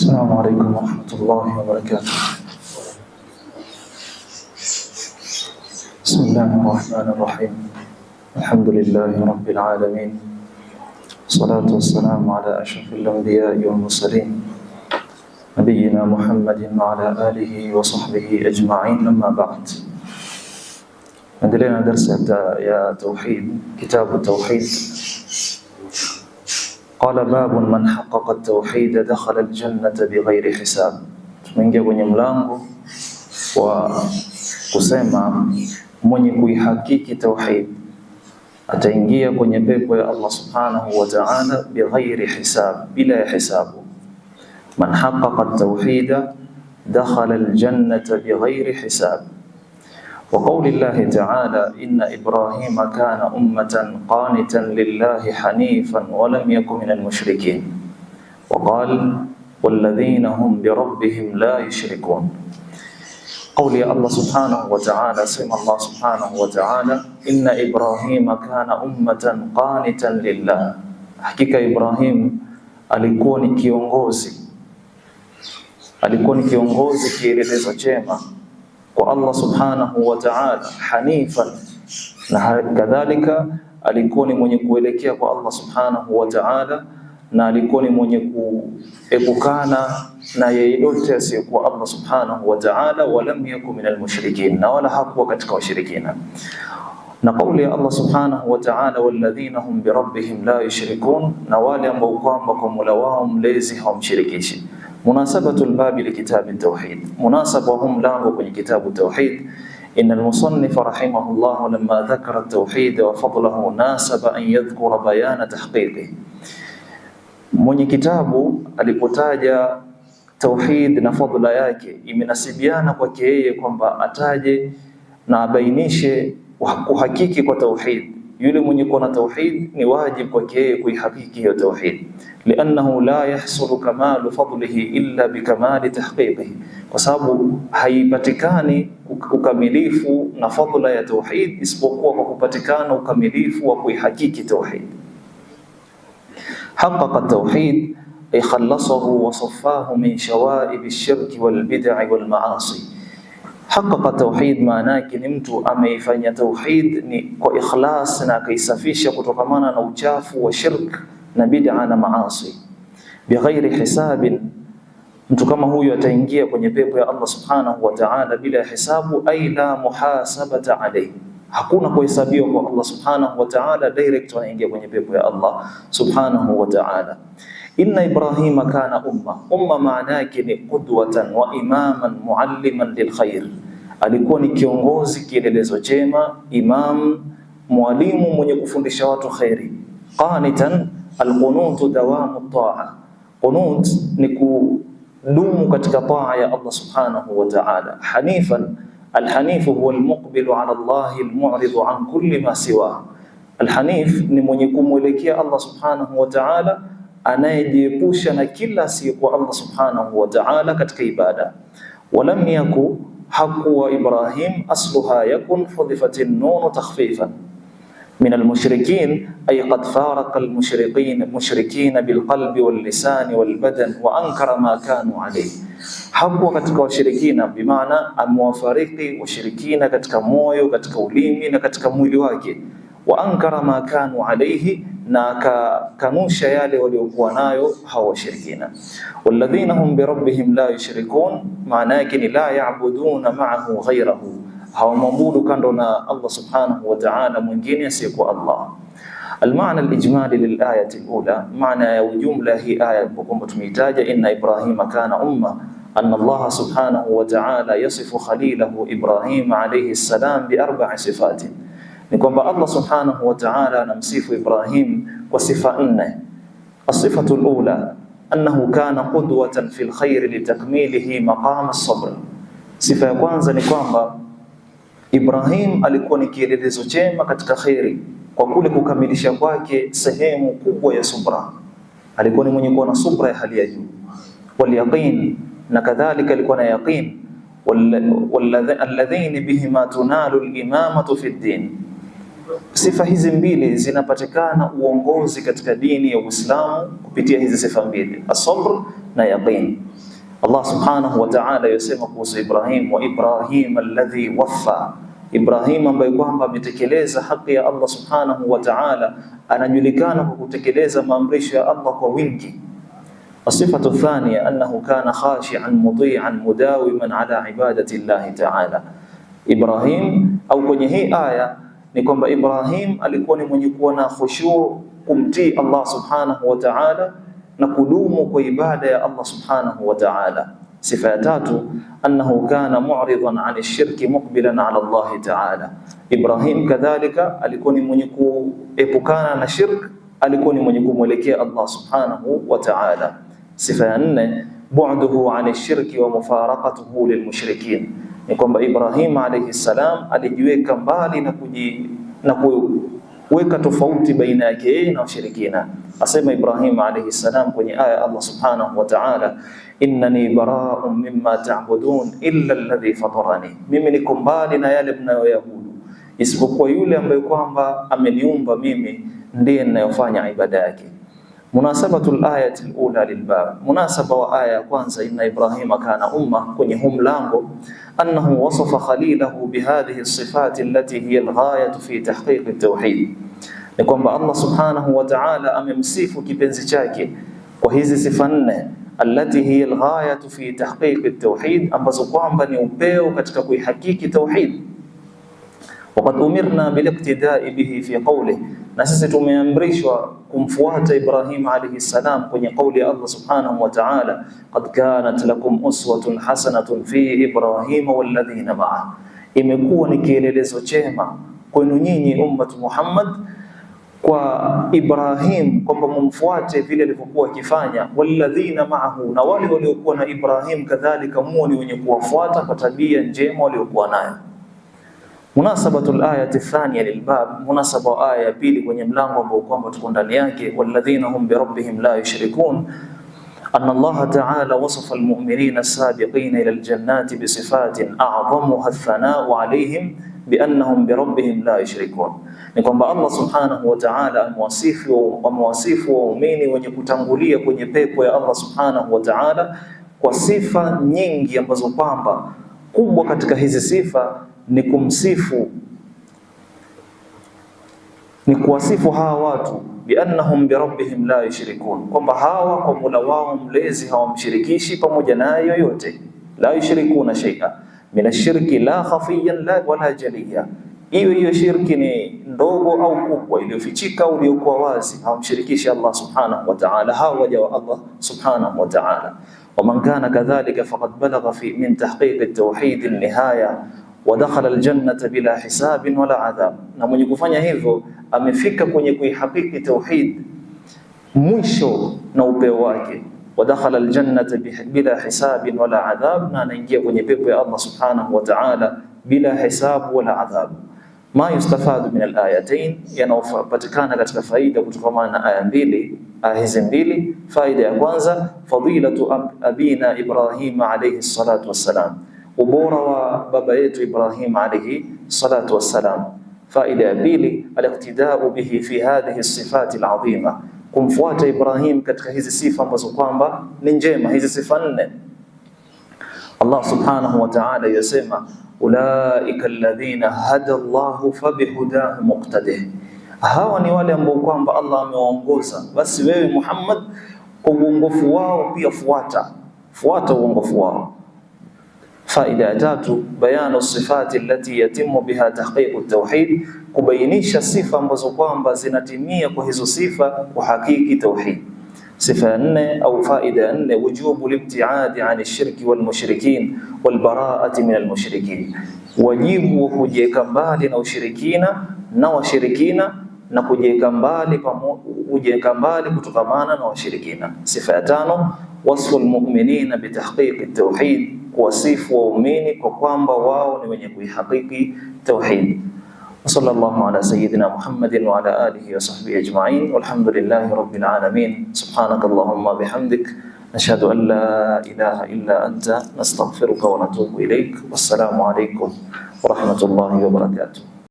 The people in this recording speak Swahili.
السلام عليكم ورحمة الله وبركاته. بسم الله الرحمن الرحيم. الحمد لله رب العالمين، والصلاة والسلام على أشرف الأنبياء والمرسلين نبينا محمد وعلى آله وصحبه أجمعين، أما بعد. عندنا درس يا توحيد، كتاب التوحيد. قال باب من حقق التوحيد دخل الجنة بغير حساب. Tumeingia kwenye mlango wa kusema mwenye kuihakiki tauhid ataingia kwenye pepo ya Allah subhanahu wa ta'ala bighairi hisab, bila ya hisabu. Man haqqaqa at-tauhida dakhala al-jannata bighairi hisab. وقول الله تعالى إن إبراهيم كان أمة قانتا لله حنيفا ولم يكن من المشركين. وقال والذين هم بربهم لا يشركون. قول الله سبحانه وتعالى، سمع الله سبحانه وتعالى إن إبراهيم كان أمة قانتا لله. حقيقة إبراهيم alikuwa ni kiongozi kielelezo chema kwa Allah subhanahu wa ta'ala, hanifan, na kadhalika alikuwa ni mwenye kuelekea kwa Allah subhanahu wa ta'ala, na alikuwa ni mwenye kuepukana na yeyote asiyekuwa Allah subhanahu wa ta'ala, walam yakun minal mushrikin, na wala hakuwa katika washirikina. Na kauli ya Allah subhanahu wa ta'ala walladhina hum birabbihim la yushrikun, na wale ambao kwamba kwa Mola wao mlezi hawamshirikishi. مناسبة الباب لكتاب التوحيد، مناسبة هم لانغو في كتاب التوحيد. إن المصنف رحمه الله لما ذكر التوحيد وفضله ناسب أن يذكر بيان تحقيقه. من kitabu alipotaja tauhid na fadhila yake, imenasibiana kwake yeye kwamba ataje na abainishe kuhakiki kwa tauhid. Yule mwenye kuwa na tauhid ni wajibu kwake yeye kuihakiki hiyo tauhid, liannahu la yahsulu kamalu fadlihi illa bikamali tahqiqihi, kwa sababu haipatikani ukamilifu na fadhila ya tauhid isipokuwa kwa kupatikana ukamilifu wa kuihakiki tauhid. Haqqaqa tauhid ay khallasahu wa saffahu min shawaib ash-shirki wal bid'i wal ma'asi. Haqqaqa tauhid maana yake ni mtu ameifanya tauhid ni kwa ikhlas na akaisafisha kutokamana na uchafu wa shirk na bid'a na maasi. Bighairi hisabin, mtu kama huyu ataingia kwenye pepo ya Allah subhanahu wa ta'ala bila hisabu, ay la muhasabata alayhi, hakuna kuhesabiwa kwa Allah subhanahu wa ta'ala, direct anaingia kwenye pepo ya Allah subhanahu wa ta'ala. Inna Ibrahima kana umma maana yake ni qudwatan wa imaman mualliman lilkhair, alikuwa ni kiongozi kielelezo chema, imam, mwalimu mwenye kufundisha watu khairi. Qanitan alqunutu dawamu taa, qunut ni kudumu katika taa ya Allah subhanahu wa ta'ala. Hanifan, alhanifu huwa almuqbilu ala Allah almu'ridu an kulli ma siwa. Alhanif ni mwenye kumwelekea Allah subhanahu wa ta'ala, anayejiepusha na kila asiyekuwa Allah subhanahu wa ta'ala katika ibada. Walam yaku, hakuwa Ibrahim, asluha yakun hudhifatin nun takhfifan min almushrikin, ay qad faraqa almushrikin bilqalbi wallisani walbadan wa ankara ma kanu alayhi. Hakuwa katika washirikina, bimaana amewafariki washirikina katika moyo, katika ulimi na katika mwili wake. Wa ankara ma kanu alayhi, na akakanusha yale waliokuwa nayo hawa washirikina. Walladhina hum birabbihim la yushrikun, maana yake ni la ya'buduna ma'ahu ghayrahu, hawamwabudu kando na Allah subhanahu wa ta'ala mwingine asiyekuwa Allah. Almaana alijmali lilayati alula, maana ya ujumla hii aya kwamba tumeitaja inna Ibrahima kana umma, anna Allah subhanahu wa ta'ala yasifu khalilahu Ibrahim alayhi salam bi arba'i sifatin, ni kwamba Allah subhanahu wa ta'ala anamsifu Ibrahim kwa sifa nne. As-sifatu al-ula annahu kana qudwatan fil khair litakmilihi maqam as-sabr. Sifa ya kwanza ni kwamba Ibrahim alikuwa ni kielelezo chema katika khairi kwa kule kukamilisha kwake sehemu kubwa ya subra. Alikuwa ni mwenye kuwa na subra ya hali ya juu. Wal yaqin, na kadhalika alikuwa na yaqin. Walladhina bihima tunalu al-imamatu fi ad-din. Sifa hizi mbili zinapatikana uongozi katika dini ya Uislamu kupitia hizi sifa mbili, as-sabr na yaqin. Allah subhanahu wa ta'ala yasema kuhusu Ibrahim, wa Ibrahim alladhi waffa, Ibrahim ambaye kwamba ametekeleza haki ya Allah subhanahu wa ta'ala, anajulikana kwa kutekeleza maamrisho ya Allah kwa wingi. Asifatu thaniya annahu kana khashi'an muti'an mudawiman ala ibadati Allah ta'ala. Ibrahim, au kwenye hii aya ni kwamba Ibrahim alikuwa ni mwenye kuwa na khushu', kumtii Allah subhanahu wa ta'ala na kudumu kwa ibada ya Allah subhanahu wa ta'ala. Sifa ya tatu, annahu kana mu'ridan 'ani shirki muqbilan 'ala Allah ta'ala. Ibrahim kadhalika alikuwa ni mwenye kuepukana na shirk, alikuwa ni mwenye kumwelekea Allah subhanahu wa ta'ala. Sifa ya nne, bu'duhu 'ani shirki wa mufaraqatuhu lilmushrikin, ni kwamba Ibrahim alayhi salam alijiweka mbali na kuweka tofauti baina yake yeye na washirikina. Asema Ibrahim alayhi salam kwenye aya Allah subhanahu wa ta'ala, innani bara'un mimma ta'budun illa alladhi fatarani, mimi niko mbali na yale mnayoyaabudu isipokuwa yule ambaye kwamba ameniumba mimi ndiye ninayofanya ibada yake. Munasabatul ayati al-ula lilbab, munasaba wa aya ya kwanza, inna Ibrahima kana umma, kwenye huu mlango, annahu wasafa khalilahu bihadhihi as-sifati allati hiya al-ghayatu fi tahqiq at-tauhid, ni kwamba Allah subhanahu wa ta'ala amemsifu kipenzi chake kwa hizi sifa nne, allati hiya al-ghayatu fi tahqiq at-tauhid, ambazo kwamba ni upeo katika kuihakiki tauhid. Waqad umirna biliqtida'i bihi fi qawlihi, na sisi tumeamrishwa kumfuata Ibrahim alayhi salam kwenye kauli ya Allah subhanahu wa ta'ala, qad kanat lakum uswatun hasanatun fi Ibrahim walladhina ma'ah, imekuwa ni kielelezo chema kwenu nyinyi ummatu Muhammad kwa Ibrahim, kwamba mumfuate vile alivyokuwa akifanya, walladhina ma'ahu, na wale waliokuwa na Ibrahim kadhalika muone wenye kuwafuata kwa tabia njema waliokuwa nayo. Munasabatul ayati thaniya lilbab, munasaba aya ya pili kwenye mlango ambao kwamba tuko ndani yake, walladhina hum bi rabbihim la yushrikun, anna Allah ta'ala wasafa almu'minina as-sabiqina ila aljannati bi sifatin a'zamuha ath-thana'u alayhim bi annahum bi rabbihim la yushrikun, ni kwamba Allah subhanahu wa ta'ala amewasifu waumini wenye kutangulia kwenye pepo ya Allah subhanahu wa ta'ala kwa sifa nyingi ambazo kwamba kubwa katika hizi sifa ni kumsifu, ni kuwasifu hawa watu bi annahum bi rabbihim la yushrikun, kwamba hawa kwa Mola wao mlezi hawamshirikishi pamoja na yoyote. La yushrikuna shay'a min ash-shirki la khafiyan la wala jaliya, hiyo shirki ni ndogo au kubwa, iliyofichika au iliyokuwa wazi, hawamshirikishi Allah subhanahu wa ta'ala hawa waja wa Allah subhanahu wa ta'ala. Wa man kana kadhalika faqad balagha fi min tahqiq at-tauhid an-nihaya wa dakhala al-jannata bila hisabin wala adhab, na mwenye kufanya hivyo amefika kwenye kuihakiki tauhid mwisho na upeo wake. Wa dakhala al-jannata bila hisabin wala adhab, na anaingia kwenye pepo ya Allah subhanahu wa ta'ala bila hisabu wala adhab. Ma yustafadu min al-ayatain, yanayopatikana katika faida kutokana na aya hizi mbili. Faida ya kwanza, fadilatu abina Ibrahim alayhi salatu wassalam, ubora wa baba yetu Ibrahim alayhi salatu wassalam. Faida ya pili, al-iqtida'u bihi fi hadhihi as-sifati al-'azima, kumfuata Ibrahim katika hizi sifa ambazo kwamba ni njema, hizi sifa nne. Allah subhanahu wa ta'ala yasema, ulaika alladhina hada Allahu fabihudahu muqtadih, hawa ni wale ambao kwamba Allah amewaongoza, basi wewe Muhammad kwa uongofu wao pia fuata uongofu wao. Faida ya tatu, bayanu sifati allati yatimu biha tahqiq at-tauhid, kubainisha sifa ambazo kwamba zinatimia kwa hizo sifa kuhakiki tauhid. Sifa ya nne au faida ya nne, wujubu libtiadi ani shirki wal mushrikin wal bara'ati min al mushrikin, wajibu wa kujiweka mbali na ushirikina na washirikina, na kujiweka mbali kutokamana na washirikina. Sifa ya tano, wasfu almu'minina bitahqiq at-tauhid, kuwasifu waumini kwa kwamba wao ni wenye kuihakiki tauhid. Sallallahu ala sayyidina Muhammadin wa ala alihi wa sahbihi ajma'in, walhamdulillahi rabbil alamin. Subhanakallahumma bihamdik, nashhadu an la ilaha illa anta, nastaghfiruka wa natubu ilayk. Wassalamu alaykum wa rahmatullahi wa barakatuh.